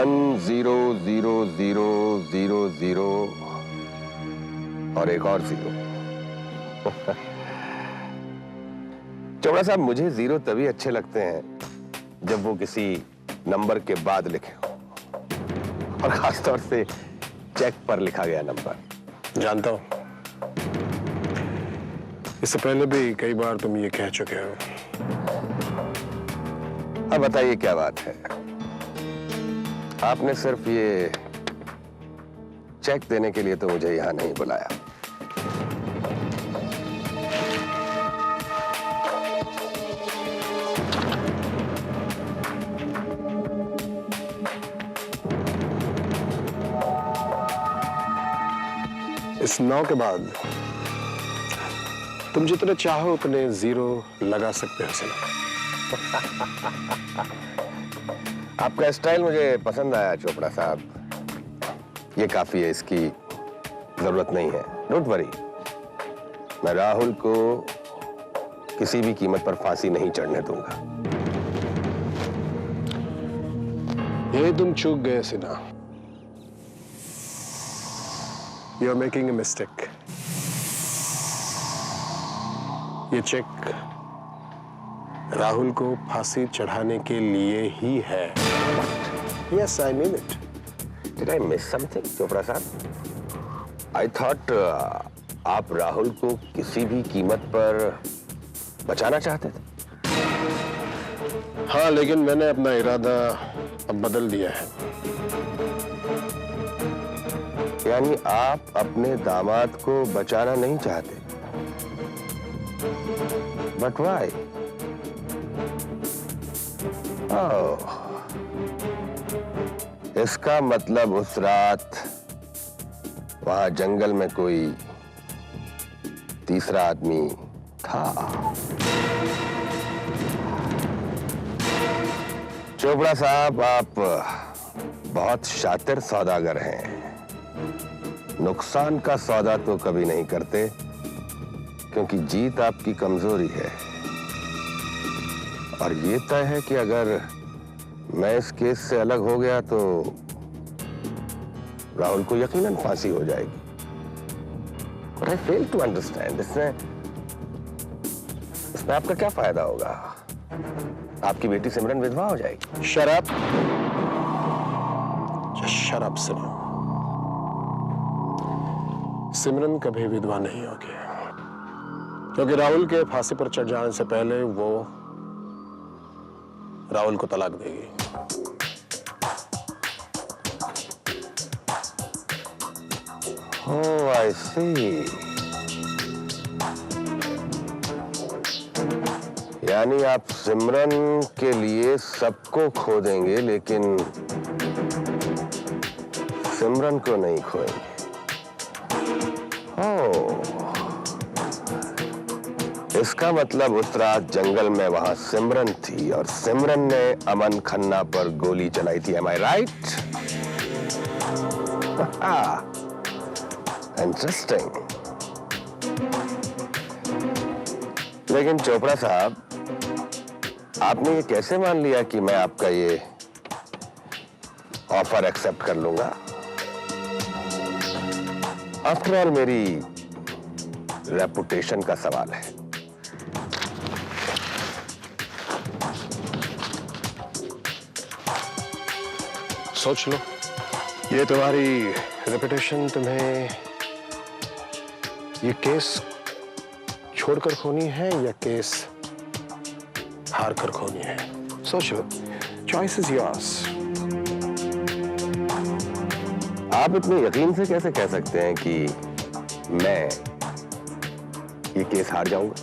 1000000 और एक और 0। चोपड़ा साहब, मुझे 0 तभी अच्छे लगते हैं जब वो किसी नंबर के बाद लिखे हो, और खासतौर से चेक पर लिखा गया नंबर। जानता हूं, इससे पहले भी कई बार तुम ये कह चुके हो। अब बताइए क्या बात है? आपने सिर्फ ये चेक देने के लिए तो मुझे यहां नहीं बुलाया। इस 9 के बाद तुम जितने चाहो उतने 0 लगा सकते हो सिना। आपका स्टाइल मुझे पसंद आया चोपड़ा साहब। ये काफी है, इसकी जरूरत नहीं है। डोंट वरी, मैं राहुल को किसी भी कीमत पर फांसी नहीं चढ़ने दूंगा। ये तुम चूक गए सिना। You are making a mistake. ये चेक राहुल को फांसी चढ़ाने के लिए ही है। Yes, I mean it. Did I miss something, Chopra साहब? I thought आप राहुल को किसी भी कीमत पर बचाना चाहते थे। हाँ, लेकिन मैंने अपना इरादा अब बदल दिया है। यानी आप अपने दामाद को बचाना नहीं चाहते। But why? Oh, इसका मतलब उस रात वहां जंगल में कोई तीसरा आदमी था। चोपड़ा साहब, आप बहुत शातिर सौदागर हैं। नुकसान का सौदा तो कभी नहीं करते, क्योंकि जीत आपकी कमजोरी है। और ये तय है कि अगर मैं इस केस से अलग हो गया तो राहुल को यकीनन फांसी हो जाएगी। But I fail to understand, इसमें आपका क्या फायदा होगा? आपकी बेटी सिमरन विधवा हो जाएगी। Shut up. Just shut up, सिना। सिमरन कभी विधवा नहीं होगी, क्योंकि राहुल के फांसी पर चढ़ जाने से पहले वो राहुल को तलाक देगी। Oh, I see. यानी आप सिमरन के लिए सबको खो देंगे, लेकिन सिमरन को नहीं खोएंगे। इसका मतलब उस रात जंगल में वहां सिमरन थी और सिमरन ने अमन खन्ना पर गोली चलाई थी। Am I right? इंटरेस्टिंग। लेकिन चोपड़ा साहब, आपने ये कैसे मान लिया कि मैं आपका ये ऑफर एक्सेप्ट कर लूंगा? आफ्टर ऑल मेरी रेपुटेशन का सवाल है। सोच लो, ये तुम्हारी रेपुटेशन तुम्हें ये केस छोड़कर खोनी है या केस हार कर खोनी है? सोच लो, चॉइस इज योर्स। आप इतने यकीन से कैसे कह सकते हैं कि मैं ये केस हार जाऊंगा?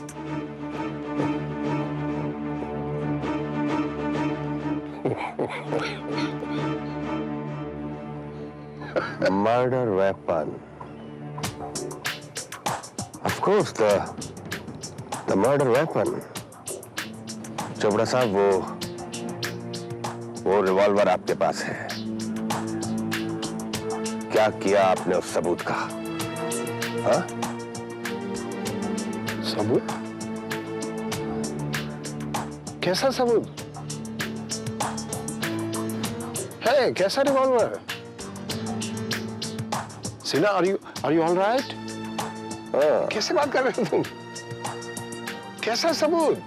Murder weapon. Of course, the murder weapon. Chopra साहब, वो रिवॉल्वर आपके पास है। क्या किया आपने उस सबूत का? हाँ? सबूत? कैसा सबूत? हे, कैसा रिवॉल्वर? सिना, are you all right? हाँ, कैसे बात कर रहे हो तुम? कैसा सबूत?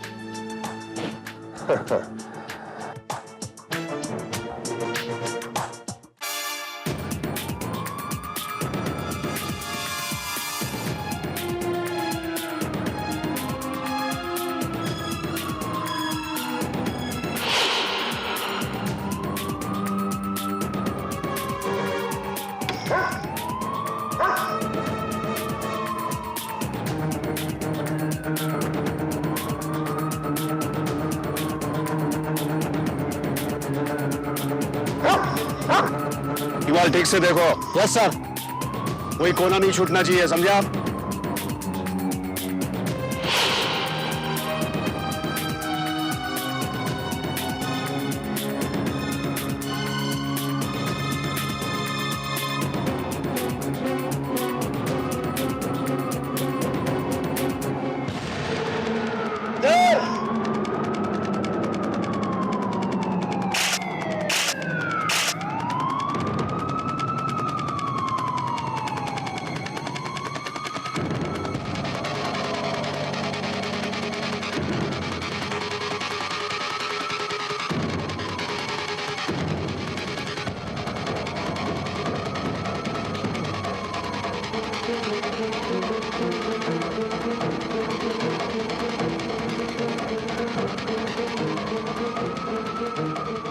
दीवार ठीक से देखो। Yes sir. कोई कोना नहीं छूटना चाहिए, समझे आप?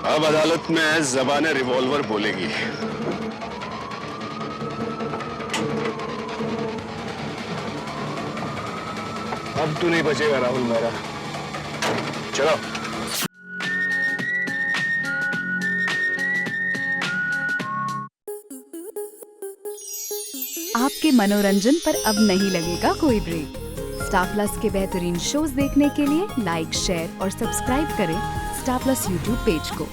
अब अदालत में ज़बान रिवॉल्वर बोलेगी। अब तू नहीं बचेगा राहुल मेरा। चलो। आपके मनोरंजन पर अब नहीं लगेगा कोई ब्रेक। स्टार प्लस के बेहतरीन शोज देखने के लिए लाइक, शेयर और सब्सक्राइब करें स्टार प्लस यूट्यूब पेज को।